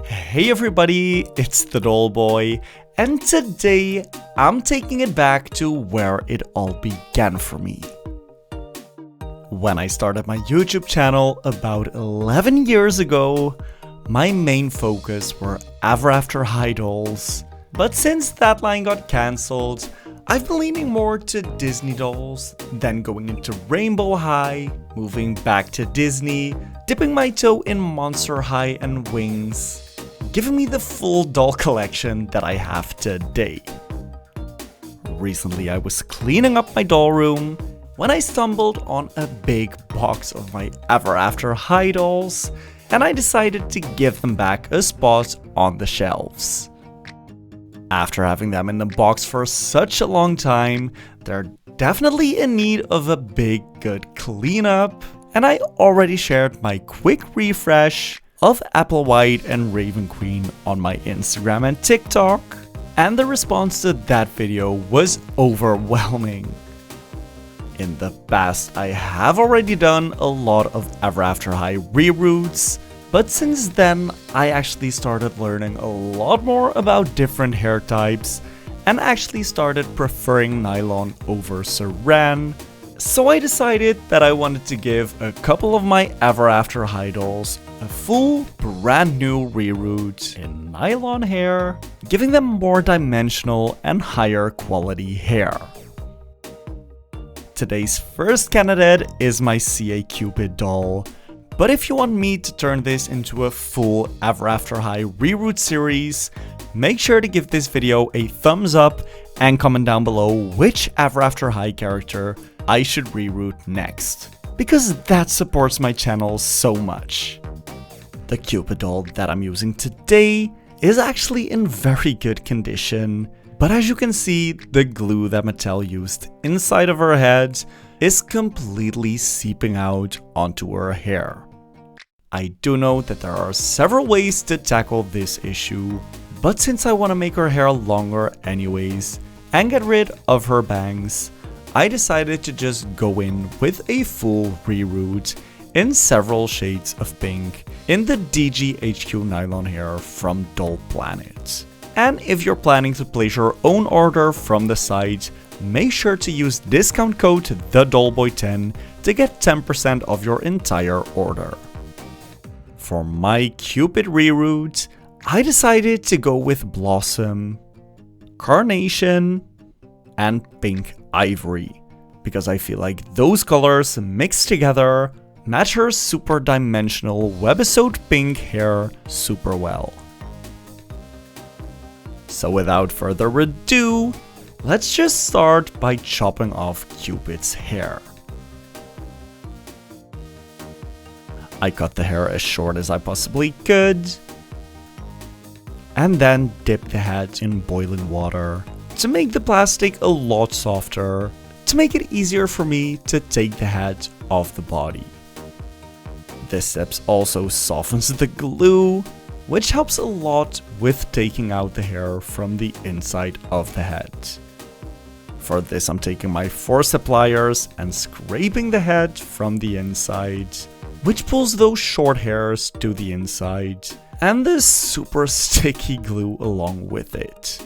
Hey everybody, it's the Doll Boy, and today I'm taking it back to where it all began for me. When I started my YouTube channel about 11 years ago, my main focus were Ever After High dolls, but since that line got cancelled, I've been leaning more to Disney dolls, then going into Rainbow High, moving back to Disney, dipping my toe in Monster High and Wings, giving me the full doll collection that I have today. Recently I was cleaning up my doll room when I stumbled on a big box of my Ever After High dolls, and I decided to give them back a spot on the shelves. After having them in the box for such a long time, they're definitely in need of a big good cleanup, and I already shared my quick refresh of Applewhite and Raven Queen on my Instagram and TikTok, and the response to that video was overwhelming. In the past, I have already done a lot of Ever After High reroots, but since then, I actually started learning a lot more about different hair types and actually started preferring nylon over saran. So I decided that I wanted to give a couple of my Ever After High dolls a full brand new reroot in nylon hair, giving them more dimensional and higher quality hair. Today's first candidate is my CA Cupid doll. But if you want me to turn this into a full Ever After High reroot series, make sure to give this video a thumbs up and comment down below which Ever After High character I should reroot next, because that supports my channel so much. The Cupid doll that I'm using today is actually in very good condition, but as you can see, the glue that Mattel used inside of her head is completely seeping out onto her hair. I do know that there are several ways to tackle this issue, but since I want to make her hair longer anyways and get rid of her bangs, I decided to just go in with a full reroot in several shades of pink in the DGHQ nylon hair from Doll Planet. And if you're planning to place your own order from the site, make sure to use discount code TheDollBoy10 to get 10% of your entire order. For my Cupid reroot, I decided to go with Blossom, Carnation, and Pink Ivory, because I feel like those colors mixed together match her super dimensional webisode pink hair super well. So without further ado, let's just start by chopping off Cupid's hair. I cut the hair as short as I possibly could, and then dipped the head in boiling water to make the plastic a lot softer, to make it easier for me to take the head off the body. This step also softens the glue, which helps a lot with taking out the hair from the inside of the head. For this, I'm taking my forceps pliers and scraping the head from the inside, which pulls those short hairs to the inside, and the super sticky glue along with it.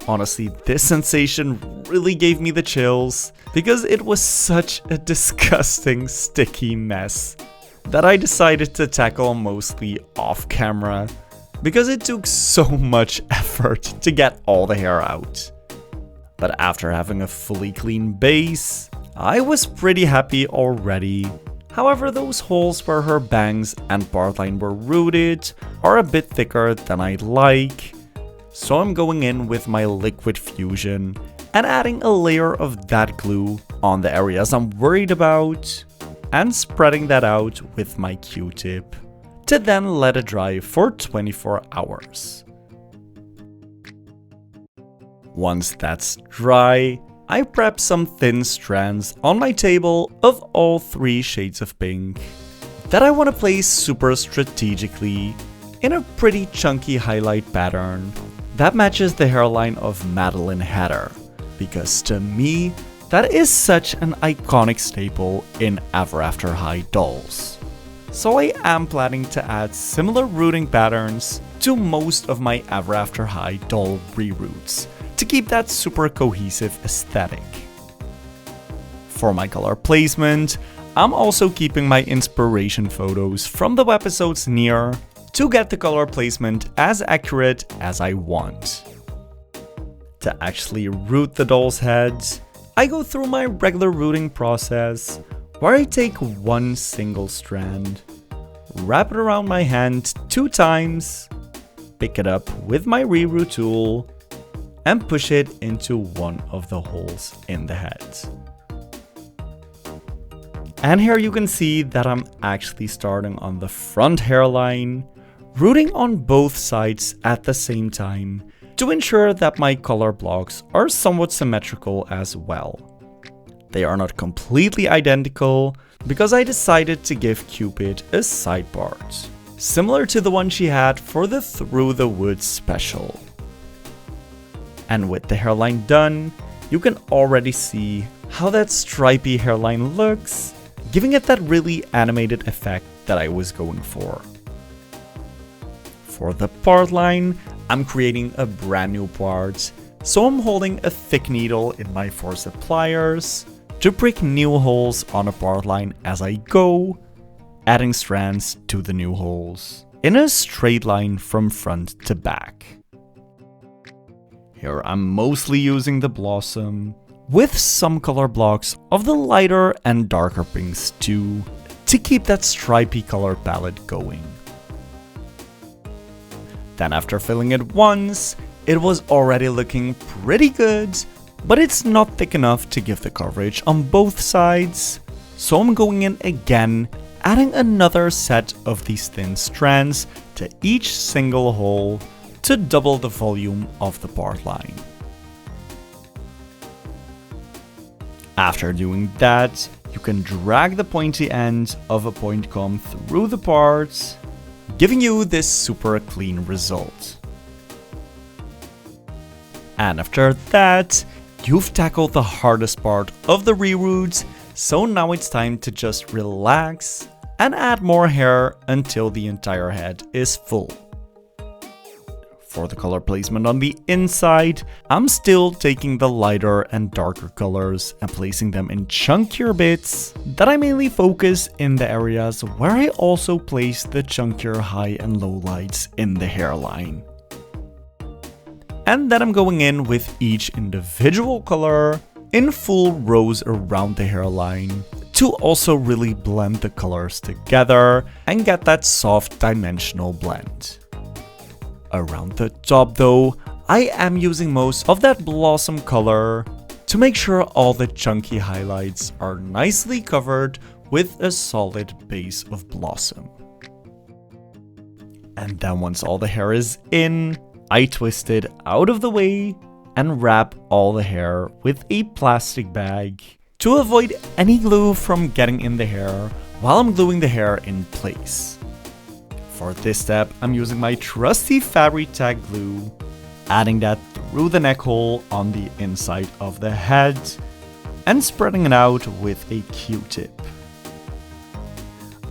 Honestly, this sensation really gave me the chills, because it was such a disgusting sticky mess that I decided to tackle mostly off camera, because it took so much effort to get all the hair out. But after having a fully clean base, I was pretty happy already. However, those holes where her bangs and part line were rooted are a bit thicker than I'd like, so I'm going in with my liquid fusion and adding a layer of that glue on the areas I'm worried about, and spreading that out with my Q-tip to then let it dry for 24 hours. Once that's dry, I prep some thin strands on my table of all 3 shades of pink that I want to place super strategically in a pretty chunky highlight pattern that matches the hairline of Mattel and Heather, because to me, that is such an iconic staple in Ever After High dolls. so I am planning to add similar rooting patterns to most of my Ever After High doll reroots to keep that super cohesive aesthetic. For my color placement, I'm also keeping my inspiration photos from the webisodes near to get the color placement as accurate as I want. To actually root the doll's heads, I go through my regular rooting process where I take one single strand, wrap it around my hand 2 times, pick it up with my reroot tool, and push it into one of the holes in the head. And here you can see that I'm actually starting on the front hairline, rooting on both sides at the same time to ensure that my color blocks are somewhat symmetrical as well. They are not completely identical because I decided to give Cupid a side part, similar to the one she had for the Through the Woods special. And with the hairline done, you can already see how that stripy hairline looks, giving it that really animated effect that I was going for. For the part line, I'm creating a brand new part, so I'm holding a thick needle in my forceps pliers to prick new holes on a part line as I go, adding strands to the new holes in a straight line from front to back. Here I'm mostly using the blossom, with some color blocks of the lighter and darker pinks too, to keep that stripy color palette going. Then after filling it once, it was already looking pretty good, but it's not thick enough to give the coverage on both sides, so I'm going in again, adding another set of these thin strands to each single hole to double the volume of the part line. After doing that, you can drag the pointy end of a point comb through the parts, giving you this super clean result. And after that, you've tackled the hardest part of the reroot, so now it's time to just relax and add more hair until the entire head is full. For the color placement on the inside, I'm still taking the lighter and darker colors and placing them in chunkier bits that I mainly focus in the areas where I also place the chunkier high and low lights in the hairline. And then I'm going in with each individual color in full rows around the hairline to also really blend the colors together and get that soft dimensional blend. Around the top though, I am using most of that blossom color to make sure all the chunky highlights are nicely covered with a solid base of blossom. And then once all the hair is in, I twist it out of the way and wrap all the hair with a plastic bag to avoid any glue from getting in the hair while I'm gluing the hair in place. For this step, I'm using my trusty Fabri-Tac glue, adding that through the neck hole on the inside of the head, and spreading it out with a Q-tip.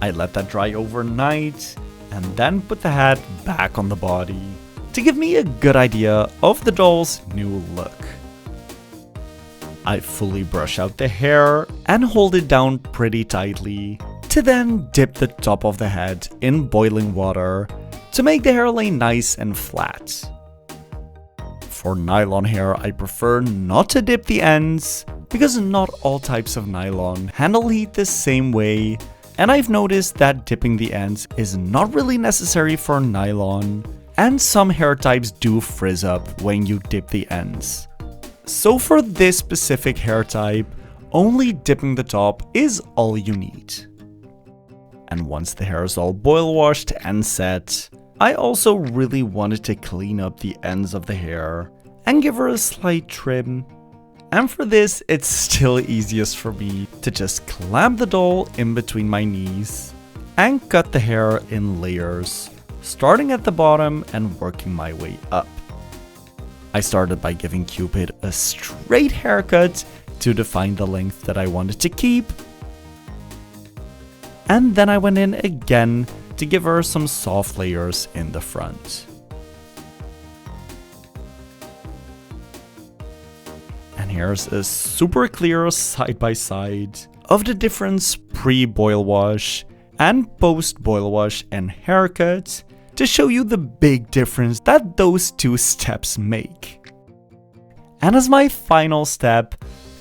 I let that dry overnight, and then put the head back on the body to give me a good idea of the doll's new look. I fully brush out the hair and hold it down pretty tightly, to then dip the top of the head in boiling water to make the hair lay nice and flat. For nylon hair, I prefer not to dip the ends because not all types of nylon handle heat the same way, and I've noticed that dipping the ends is not really necessary for nylon, and some hair types do frizz up when you dip the ends. So for this specific hair type, only dipping the top is all you need. And once the hair is all boil washed and set, I also really wanted to clean up the ends of the hair and give her a slight trim. And for this, it's still easiest for me to just clamp the doll in between my knees and cut the hair in layers, starting at the bottom and working my way up. I started by giving Cupid a straight haircut to define the length that I wanted to keep. And then I went in again to give her some soft layers in the front. And here's a super clear side by side of the difference pre-boil wash and post-boil wash and haircut to show you the big difference that those two steps make. And as my final step,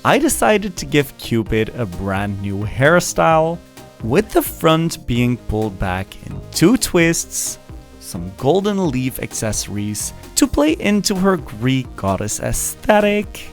I decided to give Cupid a brand new hairstyle, with the front being pulled back in 2 twists, some golden leaf accessories to play into her Greek goddess aesthetic,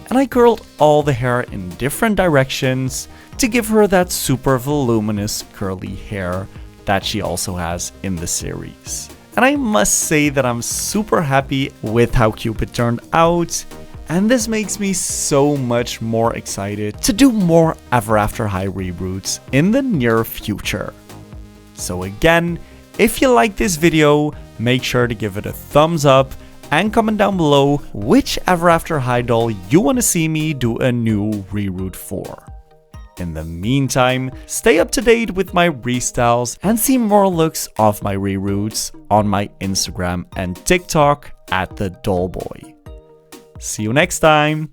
and I curled all the hair in different directions to give her that super voluminous curly hair that she also has in the series. And I must say that I'm super happy with how Cupid turned out, and this makes me so much more excited to do more Ever After High reboots in the near future. So again, if you like this video, make sure to give it a thumbs up and comment down below which Ever After High doll you want to see me do a new reroot for. In the meantime, stay up to date with my restyles and see more looks of my reroots on my Instagram and TikTok @TheDollBoy. See you next time!